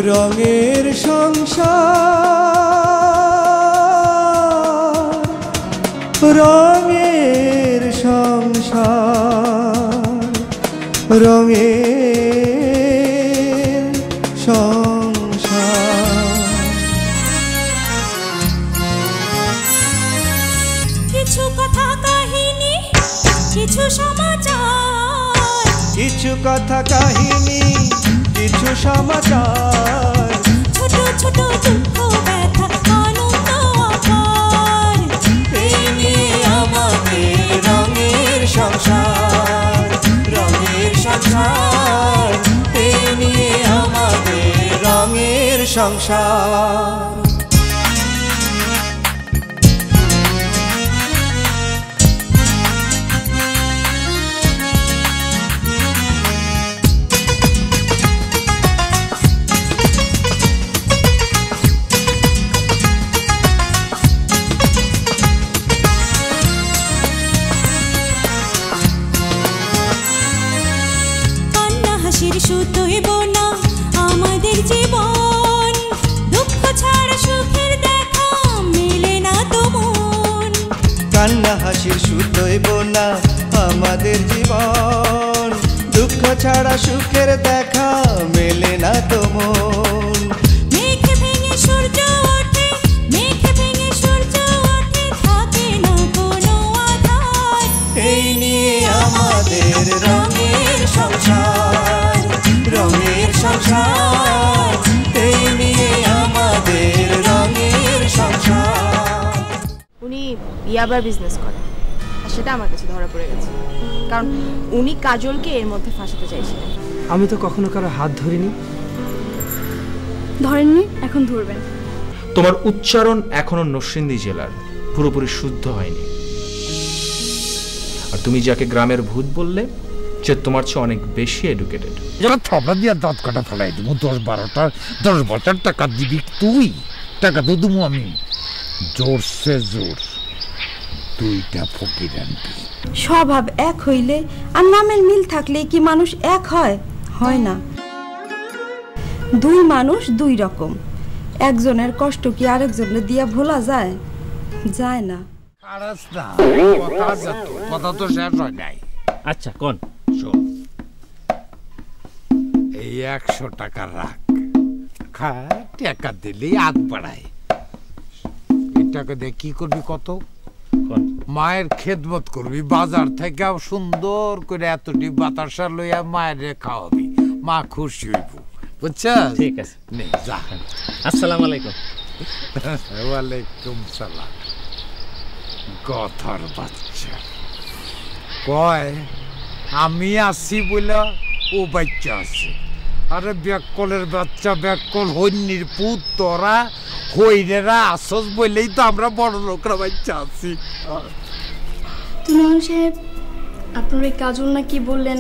রঙের সংসার, রঙের সংসার, রঙের সংসার। কিছু কথা কাহিনী, কিছু সমাচার, কিছু কথা কাহিনী, কিছু সমাচার, ছোট ছোট দুঃখ ব্যথা আনন্দ আপার। এই নিয়ে আমাদের রঙের সংসার, রঙের সংসার, এই নিয়ে আমাদের রঙের সংসার। শুধুই বোনা আমাদের জীবন, দুঃখ ছাড়া সুখের দেখা মেলে না তো মন। কান্না হাসির সুতোই বোনা আমাদের জীবন, দুঃখ ছাড়া সুখের দেখা মেলে না তো মন। মেঘ ভেঙে সূর্য ওঠে, মেঘ ভেঙে সূর্য ওঠে, থাকে না কোনো আধার। এই নিয়ে আমাদের রঙের সংসার, রঙের সংসার, এই নিয়ে আমাদের রঙের সংসার। উনি ইয়াবার বিজনেস করে, আর সেটা আমার কাছে ধরা পড়ে গেছে, কারণ উনি কাজলকে এর মধ্যে ফাঁসাতে চাইছিলেন। আমি তো কখনো কারো হাত ধরিনি। ধরেননি, এখন ধরবেন। তোমার উচ্চারণ এখনো নরসিংদী জেলার পুরোপুরি শুদ্ধ হয়নি। আর তুমি যাকে গ্রামের ভূত বললে, যে তোমার চেয়ে অনেক বেশি এডুকেটেড। যারা থাপড়া দিয়ে দাঁত কাটা ফেলাই দেবো, 10-12 টাকা দিবি তুই, টাকা তো দেবো আমি। জোরসে জোর দুইটা ফকির আনবি। স্বভাব এক হইলে আর নামের মিল থাকলে কি মানুষ এক হয়? হয় না। দুই মানুষ দুই রকম, একজনের কষ্ট কি আরেকজনের দিয়া ভোলা যায়? যায় না। কথা তো শেষ হয় নাই। আচ্ছা কোন এই 100 টাকা রাখ, টাকা দিলে আগ বাড়ায়। এই টাকা দিয়ে কি করবি কত? মায়ের খেদমত করবি, বাজার থেকে সুন্দর করে এতটি বাতাসা লইয়া মায়ের খাওয়াবি, মা খুশি হইব, বুঝছিস? ঠিক আছে, নে যা। আসসালামু আলাইকুম। ওয়ালাইকুম সালাম। কথার বাচ্চা কয় আমি আসি বলে ও বাচ্চা আছে। আরে ব্যাককলের বাচ্চা, ব্যাককল হইনির পুত, তোরা হইনেরা আসস বলেই তো আমরা বড় লোকরা বাচ্চা আছি। তুমি সাহেব, আপনার ওই কাজল না কি বললেন,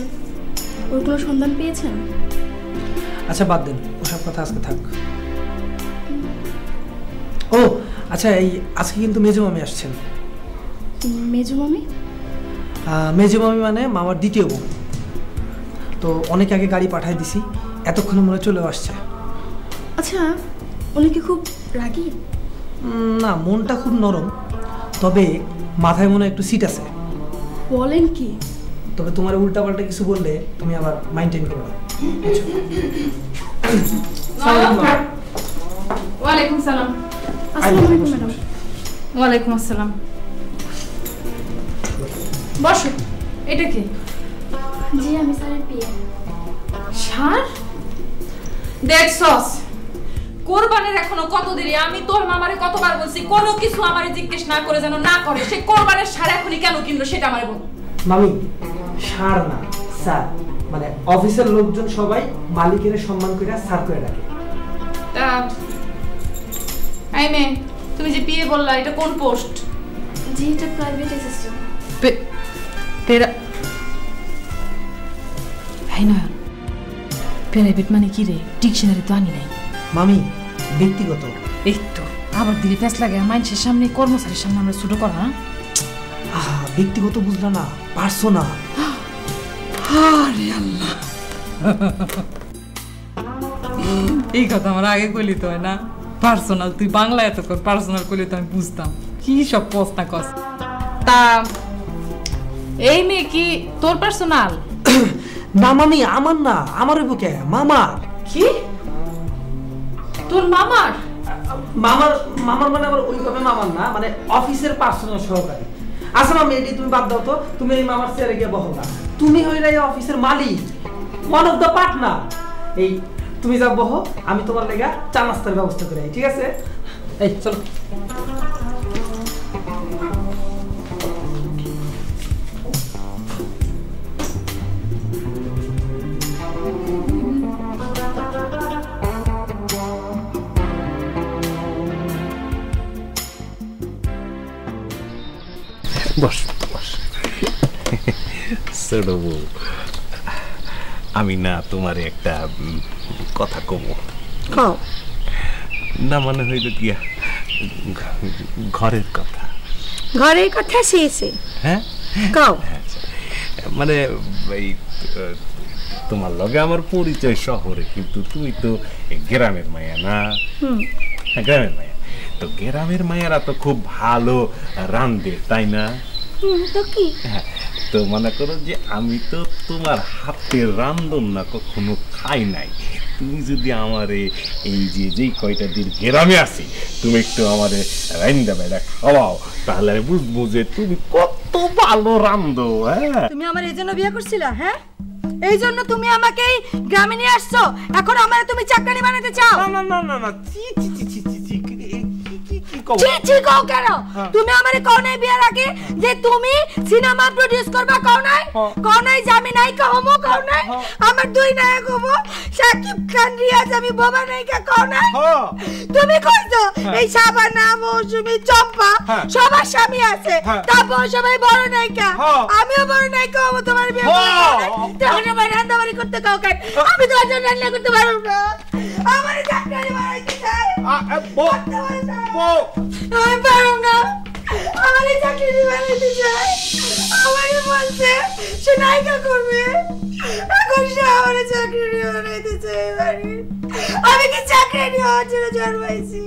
ওর কোনো সন্ধান পেয়েছেন? আচ্ছা বাদ দেন ওসব কথা, আজকে থাক। ও আচ্ছা, এই আজকে কিন্তু মেজো মামি আসছেন। মেজো মামি? মেজো মামি মানে মামার দ্বিতীয় বউ। তো অনেক আগে গাড়ি পাঠাই দিছি, এতক্ষণে মনে চলেও আসছে। আচ্ছা, উনি কি খুব রাগী? না, মনটা খুব নরম, তবে মাথায় মনে একটু সিট আছে। বলেন কি? তবে তোমার উল্টাপাল্টা কিছু বললে তুমি আবার মাইন্টেন করো। ওয়ালাইকুম সালাম। আসসালামু আলাইকুম ম্যাডাম। ওয়ালাইকুম আসসালাম। বসো। এটা কি? জি, আমি স্যারের পিএ। সার? দেখছস, কোরবানের এখনো কত দেরি। আমি তোর মামারে কতবার বলছি কোনো কিছু আমারে জিজ্ঞেস না করে যেন না করে। সে কোরবানের সার এখনই কেন কিনলো সেটা আমারে বল। মামি, সার না স্যার, মানে অফিসের লোকজন সবাই মালিকের সম্মান করে স্যার করে ডাকে। তা এই মেয়ে, তুমি যে পিএ বললা, এটা কোন পোস্ট? জি, এটা প্রাইভেট অ্যাসিস্ট্যান্ট। তেরা এই নয়, প্রাইভেট মানে কি রে? ডিকশনারি তো আনি নাই। মামি, ব্যক্তিগত। এই তো আবার দিলে ফেস লাগে মানুষের সামনে, কর্মচারীর সামনে আমরা ছোট করা না। ব্যক্তিগত বুঝলা না, পার্সোনাল। আরে আল্লাহ, এই কথা আমার আগে কইলি তো হয় না পার্সোনাল তুই বাংলা এত কর পার্সোনাল কইলি তো আমি বুঝতাম কি সব প্রশ্ন কস তা এই মেয়ে কি তোর পার্সোনাল না মামি আমার না আমার বুকে মামা কি তোর মামার মামার মামার মানে আবার ওইভাবে মামার না মানে অফিসের পার্সোনাল সহকারী আচ্ছা মামি এটি তুমি বাদ দাও তো তুমি এই মামার চেয়ারে গিয়ে বসো না তুমি হইলে এই অফিসের মালিক ওয়ান অফ দ্য পার্টনার এই তুমি যা বহো আমি তোমার লেগা চা নাস্তার ব্যবস্থা করে ঠিক আছে এই চলো বস বস ছোট বউ আমি না তোমার একটা কথা কব না মানে হইল কি ঘরের কথা ঘরের কথা শেষে হ্যাঁ কও মানে এই তোমার লগে আমার পরিচয় শহরে কিন্তু তুমি তো গ্রামের মায়া না গ্রামের মায়া তো গ্রামের মায়েরা তো খুব ভালো রান্ধে তাই না তো কি হ্যাঁ তো মনে করো যে আমি তো তোমার হাতের রান্ধন না কখনো খাই নাই তুমি যদি আমারে এই যে যেই কয়টা দিন গ্রামে আসি তুমি একটু আমারে রান্দা বেড়া খাওয়াও তাহলে আমি বুঝবো যে তুমি কত ভালো রান্ধো হ্যাঁ তুমি আমার এই জন্য বিয়ে করছিলা হ্যাঁ এই জন্য তুমি আমাকে গ্রামে নিয়ে আসছো এখন আমারে তুমি চাকরানি বানাতে চাও না না না না চি চি চি চি চি ছি কও কেন তুমি আমারে কও নাই বিয়ার আগে যে তুমি সিনেমা প্রোডিউস করবা কও নাই যে আমি নায়িকা হবো কও নাই আমার দুই নায়ক হবো শাকিব খান রিয়াজ আমি বোবা নায়িকা কও নাই তুমি কইছো এই শাবানা মৌসুমী চম্পা সবার স্বামী আছে তারপর সবাই বড় নায়িকা আমিও বড় নায়িকা হবো তোমার বিয়ে তখন আমার রান্নাবাড়ি করতে কও কেন আমি তোমার জন্য রান্না করতে পারবো না আমার চাকরি বানাইতে চাই আমি পারবো না আমার চাকরি বানাইতে চাই আমাকে বলছে সে নায়িকা করবে এখন সে আমার চাকরি বানাইতে চাই আমি কি চাকরি হওয়ার জন্য জন্মাইছি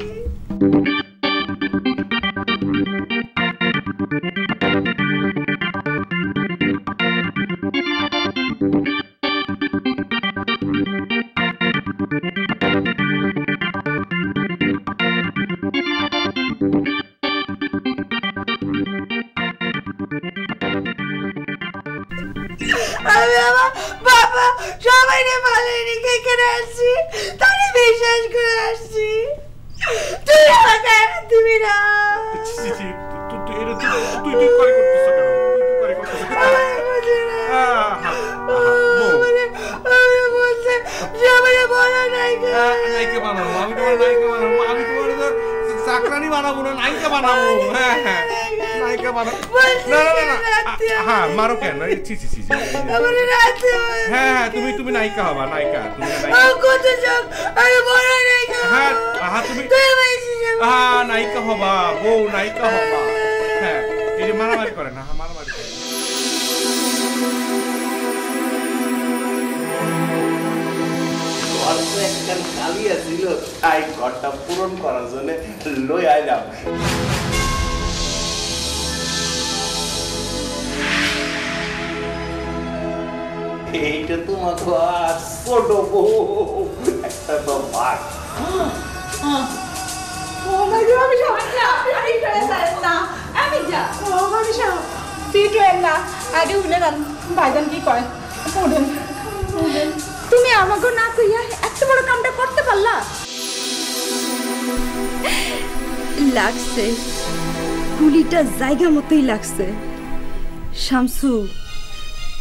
আমি আমার বাবা সবাই ভালো রেখে এখানে আসছি তাহলে বিশ্বাস করে আসছি তুই আমাকে দিবি না চাকরানি বানাবো না নায়িকা বানাবো হ্যাঁ হ্যাঁ নায়িকা বানাবো না না না হ্যাঁ মারো কেন ছি ছি ছি হ্যাঁ হ্যাঁ তুমি নায়িকা হবা নায়িকা তুমি হ্যাঁ হ্যাঁ তুমি হ্যাঁ নায়িকা হবা বউ নায়িকা হবা হ্যাঁ এই যে মারামারি করে না মারামারি করে খালি আছিল তাই ঘরটা পূরণ করার জন্য লই আইলাম এইটা তোমাকে আর ছোট বউ একটা তো ভাগ তুমি আমাকে না কইয়া এত বড় কামটা করতে পারলা লাগছে গুলিটা জায়গা মতোই লাগছে শামসু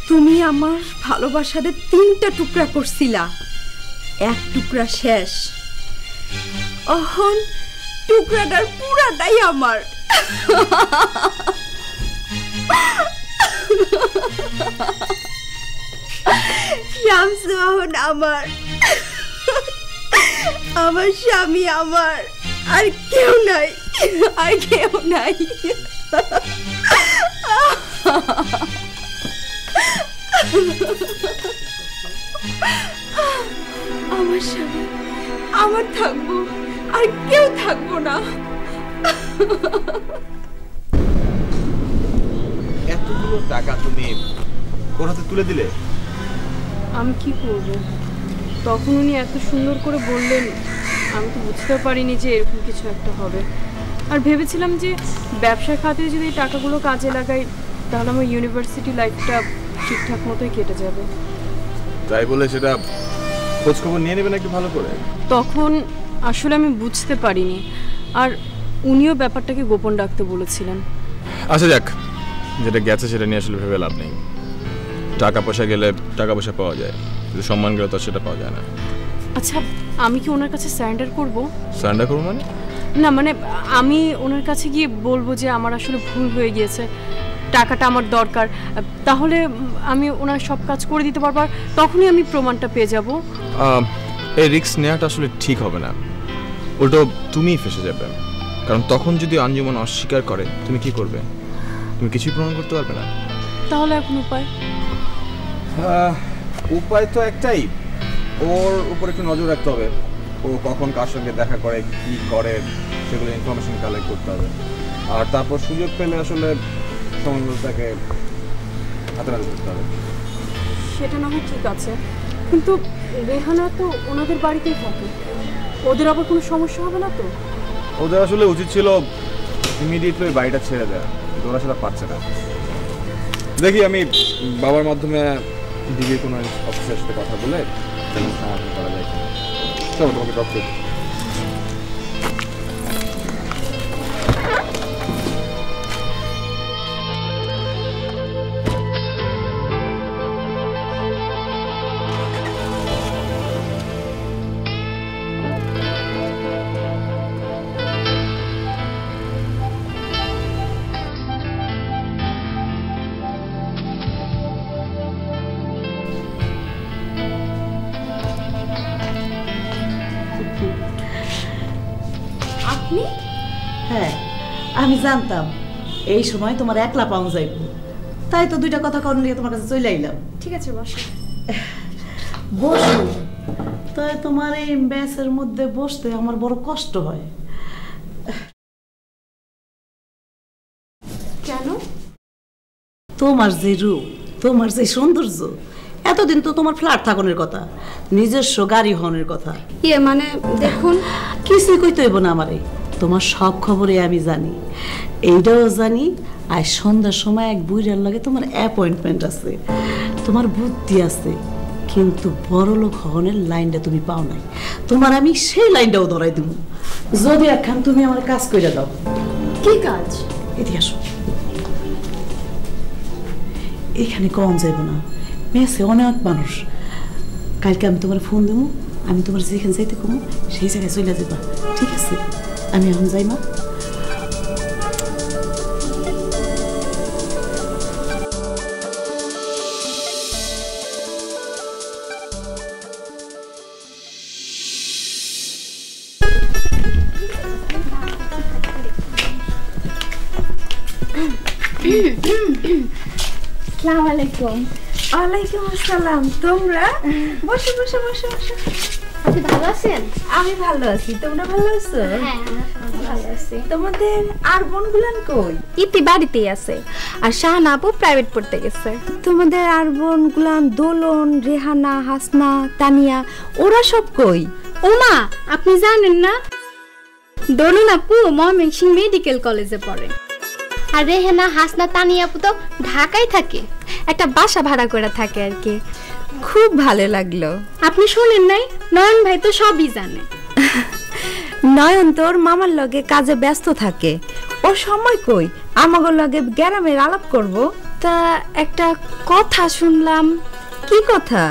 তুমি আমার ভালোবাসারে 3টা টুকরা করছিলা এক টুকরা শেষ এখন টুকরাটার পুরাটাই আমার শামসু এখন আমার আমার স্বামী আমার আর কেউ নাই আর কেউ নাই আমার স্বামী আমার থাকবো আর কেউ থাকবো না। এতগুলো টাকা তুমি ওর হাতে তুলে দিলে? আমি কি করব? তখন উনি এত সুন্দর করে বললেন, আমি তো বুঝতে পারিনি যে এরকম কিছু একটা হবে। আর ভেবেছিলাম যে ব্যবসার খাতিরে যদি এই টাকাগুলো কাজে লাগাই তাহলে আমার ইউনিভার্সিটি লাইফটা ঠিকঠাক মতোই কেটে যাবে। তাই বলে সেটা খোঁজ খবর নিয়ে নেবেন একটু ভালো করে। তখন আসলে আমি বুঝতে পারিনি, আর উনিও ব্যাপারটাকে গোপন রাখতে বলেছিলেন। আচ্ছা যাক, যেটা গেছে সেটা নিয়ে আসলে ভেবে লাভ নেই। টাকা পয়সা গেলে টাকা পয়সা পাওয়া যায়, কিন্তু সম্মান গেলে তো সেটা পাওয়া যায় না। আচ্ছা, আমি কি ওনার কাছে সারেন্ডার করব? সারেন্ডার করবো মানে? না মানে আমি ওনার কাছে গিয়ে বলবো যে আমার আসলে ভুল হয়ে গিয়েছে, টাকাটা আমার দরকার, তাহলে আমি ওনার সব কাজ করে দিতে পারবো, তখনই আমি প্রমাণটা পেয়ে যাব। এই রিস্ক নেওয়াটা আসলে ঠিক হবে না, উল্টো তুমিই ফেসে যাবে। কারণ তখন যদি আঞ্জুমান অস্বীকার করে তুমি কি করবে? তুমি কিছুই প্রমাণ করতে পারবে না। তাহলে এখন উপায়? উপায় তো একটাই, ওর উপর একটু নজর রাখতে হবে। ও কখন কার সঙ্গে দেখা করে, কি করে, সেগুলো ইনফরমেশন কালেক্ট করতে হবে। আর তারপর সুযোগ পেলে আসলে সমন্বয়টাকে হাতে নাতে করতে হবে। সেটা না হয় ঠিক আছে, কিন্তু রেহানা তো ওনাদের বাড়িতেই থাকে, ওদের আবার কোনো সমস্যা হবে না তো? ওদের আসলে উচিত ছিল ইমিডিয়েটলি বাড়িটা ছেড়ে দেয়, কিন্তু ওরা সেটা পারছে না। দেখি আমি বাবার মাধ্যমে ডিবির কোনো অফিসারের সাথে কথা বলে তেমন সমাধান করা যায় কিনা। চলো তোমাকে ড্রপ করে দিই। আপনি? হ্যাঁ, আমি জানতাম এই সময় তোমার একলা পাওয়া যাইব, তাই তো দুইটা কথা কন নিয়ে তোমার কাছে চলে আইলাম। ঠিক আছে, বসো। বসো। তাই তোমার এই ম্যাচের মধ্যে বসতে আমার বড় কষ্ট হয়। কেন? তোমার যে রূপ, তোমার যে সৌন্দর্য, এতদিন তো তোমার ফ্ল্যাট থাকনের কথা, নিজস্ব গাড়ি হনের কথা। ইয়ে মানে দেখুন, কিছুই কইতে হইব না আমারে, তোমার সব খবরে আমি জানি। এইটাও জানি আজ সন্ধ্যার সময় এক বুইড়ার লাগে তোমার অ্যাপয়েন্টমেন্ট আছে, তোমার বুদ্ধি আছে, কিন্তু বড় লোক হনের লাইনটা তুমি পাও নাই। তোমার আমি সেই লাইনটাও ধরাই দেব যদি একখান তুমি আমার কাজ করে দাও। কি কাজ? এদিকে আসো। এখানে কম যাইব না, মেসে অনেক মানুষ। কালকে আমি তোমার ফোন দেবো, আমি তোমার যেখানে যাইতে কমো সেই জায়গায় চলে যাবা, ঠিক আছে? আমি এখন যাই মা। আসসালামু আলাইকুম। ওয়ালাইকুম আসসালাম। তোমরা বসো বসো বসো বসো। আপনি ভালো আছেন? আমি ভালো আছি, তোমরা ভালো আছো? হ্যাঁ, ভালো আছি। তোমাদের আর বোনগুলান কই? ইতি বাড়িতেই আছে, আর শাহানা আপু প্রাইভেট পড়তে গেছে। তোমাদের আর বোনগুলান দোলন, রেহানা, হাসনা, তানিয়া, ওরা সব কই? ওমা, আপনি জানেন না, দোলন আপু ময়মনসিংহ মেডিকেল কলেজে পড়ে, আর রেহানা, হাসনা, তানিয়া আপু তো ঢাকায় থাকে, একটা বাসা ভাড়া করে থাকে আর কি। খুব ভালো লাগলো। আপনি শুনেন নাই? নয়ন ভাই তো সবই জানে। নয়ন তোর মামার লগে কাজে ব্যস্ত থাকে, ও সময় কই আমাগো লগে গ্রামের আলাপ করব। তা একটা কথা শুনলাম। কি কথা?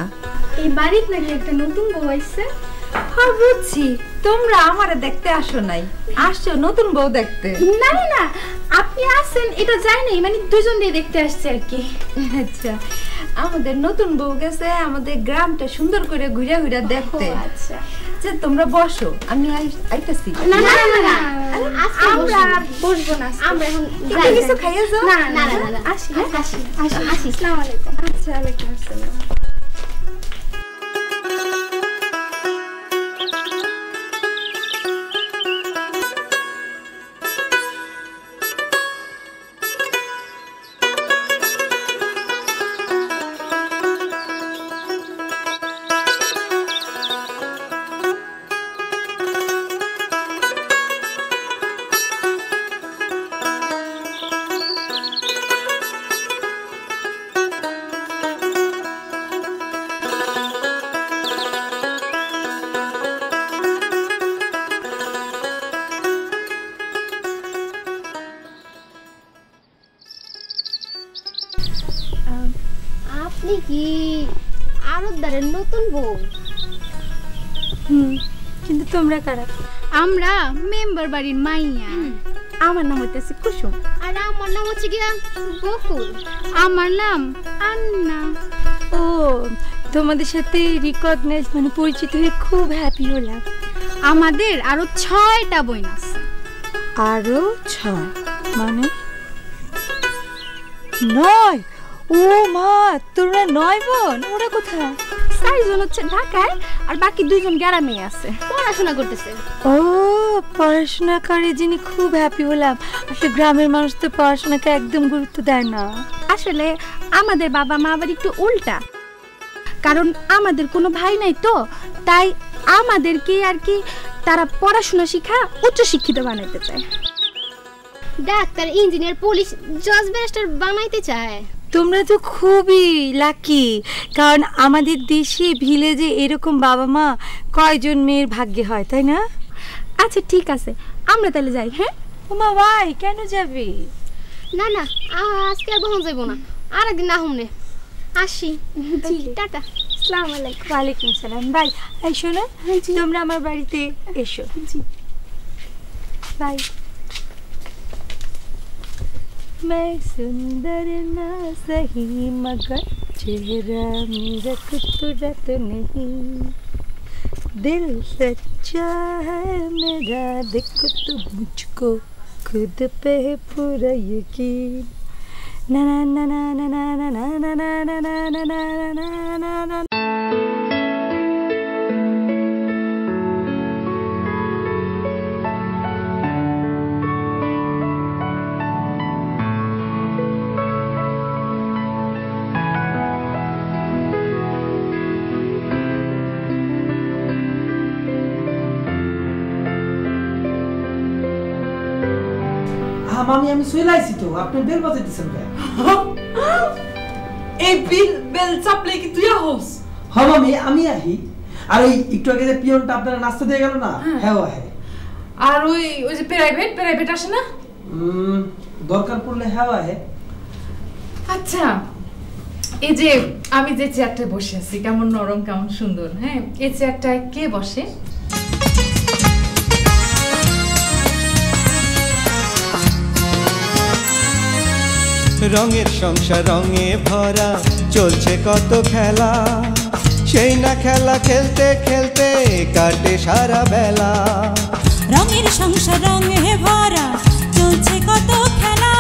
এই বাড়িতে নাকি একটা নতুন বউ আইছে। হ্যাঁ বুঝছি, তোমরা আমারে দেখতে আসো নাই, আসছো নতুন বউ দেখতে। না না, আপনি আসেন এটা যাই নাই, মানে দুজন দিয়ে দেখতে আসছে আর কি। আচ্ছা, আমাদের নতুন বউ গেছে আমাদের গ্রামটা সুন্দর করে ঘুরে ঘুরে দেখতে। আচ্ছা যে তোমরা বসো, আমি আইতাছি। না না না, আমরা বসবো না, আমরা এখন যাই। কিছু খাইয়া যাও। না না না, আসি আসি আসি আসি। আসসালামু আলাইকুম। আচ্ছা, ওয়ালাইকুম আসসালাম। আপনি কি আরবদারের নতুন বউ? কিন্তু তোমরা কারা? আমরা মেম্বার বাড়ির মাইয়া। আমার নাম হইতেছে কুসুম। আর আমার নাম হচ্ছে গিয়া বকুল। আমার নাম আন্না। ও, তোমাদের সাথে রিকগনাইজ মানে পরিচিত হয়ে খুব হ্যাপি হলাম। আমাদের আরো 6টা বোন আছে। আরো 6 মানে 9? ও মা, তোমরা 9 বোন? ওরা কোথায়? 4 জন হচ্ছে ঢাকায় আর বাকি 2 জন গ্রামে আছে, পড়াশোনা করতেছে। ও, পড়াশোনা করে যিনি খুব হ্যাপি হলাম। আসলে গ্রামের মানুষ তো পড়াশোনাকে একদম গুরুত্ব দেয় না। আসলে আমাদের বাবা মা আবার একটু উল্টা, কারণ আমাদের কোনো ভাই নাই তো, তাই আমাদেরকে আর কি তারা পড়াশোনা শিখা উচ্চ শিক্ষিত বানাইতে চায়। ডাক্তার, ইঞ্জিনিয়ার, পুলিশ, জজ, ব্যারিস্টার বানাইতে চায়। তোমরা তো খুবই লাকি, কারণ আমাদের দেশে ভিলেজে এরকম বাবা মা কয়জন মেয়ের ভাগ্যে হয়, তাই না? আচ্ছা ঠিক আছে, আমরা তাহলে যাই। হ্যাঁ ওমা ভাই, কেন যাবি? না না, আজকে আর বহন যাইব না, আর একদিন না হুমনে আসি। জি, টাটা। আসসালামু আলাইকুম। ওয়ালাইকুম সালাম। বাই। এই শোনো, তোমরা আমার বাড়িতে এসো। জি বাই। मैं सुंदर ना सही मगर चेहरा मेरा खूबसूरत नहीं, दिल सच्चा है मेरा, देखो तो मुझको खुद पे पूरा यकीन। ना ना ना ना ना ना ना ना ना ना ना ना ना ना ना। মামি, আমি শুয়ে লাইছি তো, আপনি বেল বাজাইতেছেন কেন? এই বেল চাপলে কি তুই আহস? হ্যাঁ মামি, আমি আহি। আর ওই একটু আগে যে পিয়নটা আপনারা নাস্তা দিয়ে গেল না, হ্যাঁ আহে। আর ওই যে প্রাইভেট আসে না? দরকার পড়লে হ্যাঁ আহে। আচ্ছা, এই যে আমি যে চেয়ারটায় বসে আছি, কেমন নরম, কেমন সুন্দর, হ্যাঁ, এই চেয়ারটায় কে বসে? রঙের সংসার রঙে ভরা, চলছে কত খেলা, সেই না খেলা খেলতে খেলতে কাটে সারা বেলা। রঙের সংসার রঙে ভরা, চলছে কত খেলা,